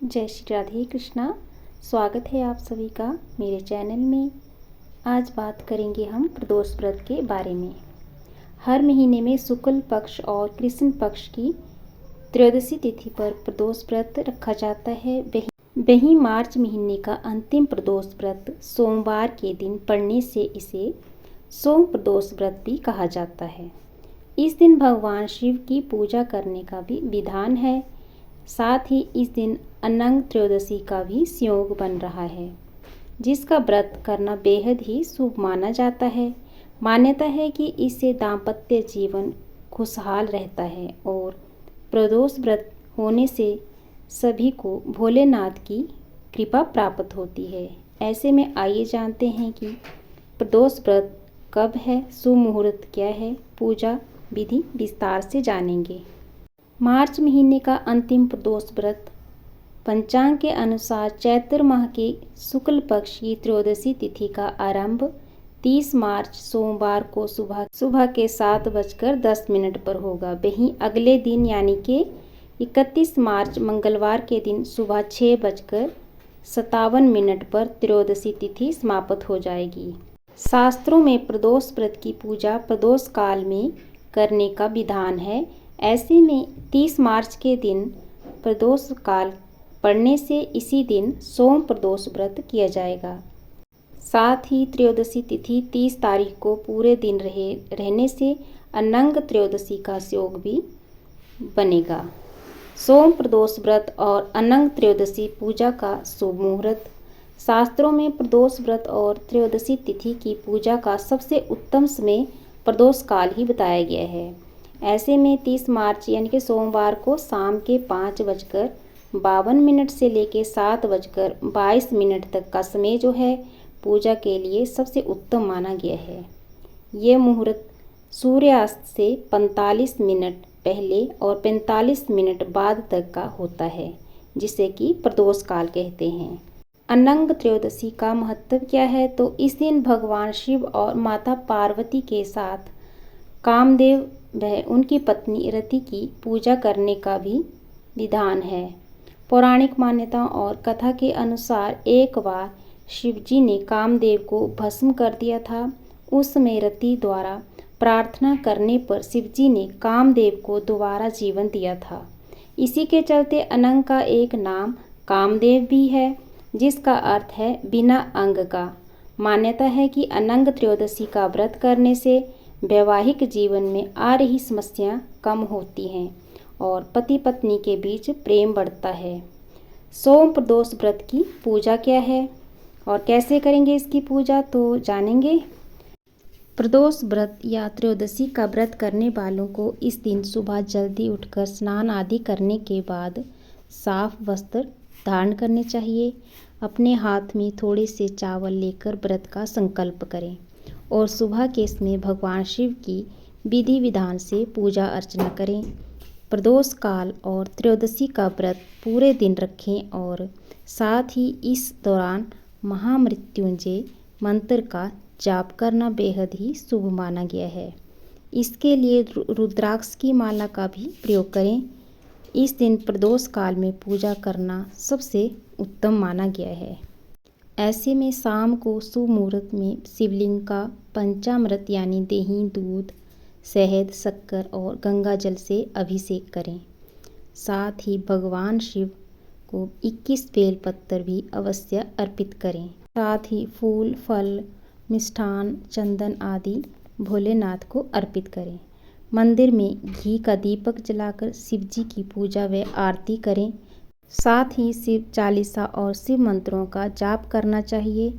जय श्री राधे कृष्णा। स्वागत है आप सभी का मेरे चैनल में। आज बात करेंगे हम प्रदोष व्रत के बारे में। हर महीने में शुक्ल पक्ष और कृष्ण पक्ष की त्रयोदशी तिथि पर प्रदोष व्रत रखा जाता है। वही मार्च महीने का अंतिम प्रदोष व्रत सोमवार के दिन पड़ने से इसे सोम प्रदोष व्रत भी कहा जाता है। इस दिन भगवान शिव की पूजा करने का भी विधान है। साथ ही इस दिन अनंग त्रयोदशी का भी संयोग बन रहा है, जिसका व्रत करना बेहद ही शुभ माना जाता है। मान्यता है कि इससे दाम्पत्य जीवन खुशहाल रहता है और प्रदोष व्रत होने से सभी को भोलेनाथ की कृपा प्राप्त होती है। ऐसे में आइए जानते हैं कि प्रदोष व्रत कब है, शुभ मुहूर्त क्या है, पूजा विधि विस्तार से जानेंगे। मार्च महीने का अंतिम प्रदोष व्रत पंचांग के अनुसार चैत्र माह के शुक्ल पक्ष की त्रयोदशी तिथि का आरंभ 30 मार्च सोमवार को सुबह के 7:10 पर होगा। वहीं अगले दिन यानी कि 31 मार्च मंगलवार के दिन सुबह 6:57 पर त्रयोदशी तिथि समाप्त हो जाएगी। शास्त्रों में प्रदोष व्रत की पूजा प्रदोष काल में करने का विधान है। ऐसे में 30 मार्च के दिन प्रदोष काल पड़ने से इसी दिन सोम प्रदोष व्रत किया जाएगा। साथ ही त्रयोदशी तिथि 30 तारीख को पूरे दिन रहने से अनंग त्रयोदशी का योग भी बनेगा। सोम प्रदोष व्रत और अनंग त्रयोदशी पूजा का शुभ मुहूर्त। शास्त्रों में प्रदोष व्रत और त्रयोदशी तिथि की पूजा का सबसे उत्तम समय प्रदोष काल ही बताया गया है। ऐसे में 30 मार्च यानी कि सोमवार को शाम के 5:52 से लेकर 7:22 तक का समय जो है पूजा के लिए सबसे उत्तम माना गया है। ये मुहूर्त सूर्यास्त से 45 मिनट पहले और 45 मिनट बाद तक का होता है, जिसे कि प्रदोष काल कहते हैं। अनंग त्रयोदशी का महत्व क्या है, तो इस दिन भगवान शिव और माता पार्वती के साथ कामदेव वह उनकी पत्नी रति की पूजा करने का भी विधान है। पौराणिक मान्यताओं और कथा के अनुसार एक बार शिवजी ने कामदेव को भस्म कर दिया था। उस समय रति द्वारा प्रार्थना करने पर शिवजी ने कामदेव को दोबारा जीवन दिया था। इसी के चलते अनंग का एक नाम कामदेव भी है, जिसका अर्थ है बिना अंग का। मान्यता है कि अनंग त्रयोदशी का व्रत करने से वैवाहिक जीवन में आ रही समस्या कम होती हैं और पति पत्नी के बीच प्रेम बढ़ता है। सोम प्रदोष व्रत की पूजा क्या है और कैसे करेंगे इसकी पूजा, तो जानेंगे। प्रदोष व्रत या त्रयोदशी का व्रत करने वालों को इस दिन सुबह जल्दी उठकर स्नान आदि करने के बाद साफ वस्त्र धारण करने चाहिए। अपने हाथ में थोड़े से चावल लेकर व्रत का संकल्प करें और सुबह के समय भगवान शिव की विधि विधान से पूजा अर्चना करें। प्रदोष काल और त्रयोदशी का व्रत पूरे दिन रखें और साथ ही इस दौरान महामृत्युंजय मंत्र का जाप करना बेहद ही शुभ माना गया है। इसके लिए रुद्राक्ष की माला का भी प्रयोग करें। इस दिन प्रदोष काल में पूजा करना सबसे उत्तम माना गया है। ऐसे में शाम को शुभ मुहूर्त में शिवलिंग का पंचामृत यानी दही, दूध, शहद, शक्कर और गंगा जल से अभिषेक करें। साथ ही भगवान शिव को 21 बेलपत्र भी अवश्य अर्पित करें। साथ ही फूल, फल, मिष्ठान, चंदन आदि भोलेनाथ को अर्पित करें। मंदिर में घी का दीपक जलाकर शिवजी की पूजा व आरती करें। साथ ही शिव चालीसा और शिव मंत्रों का जाप करना चाहिए।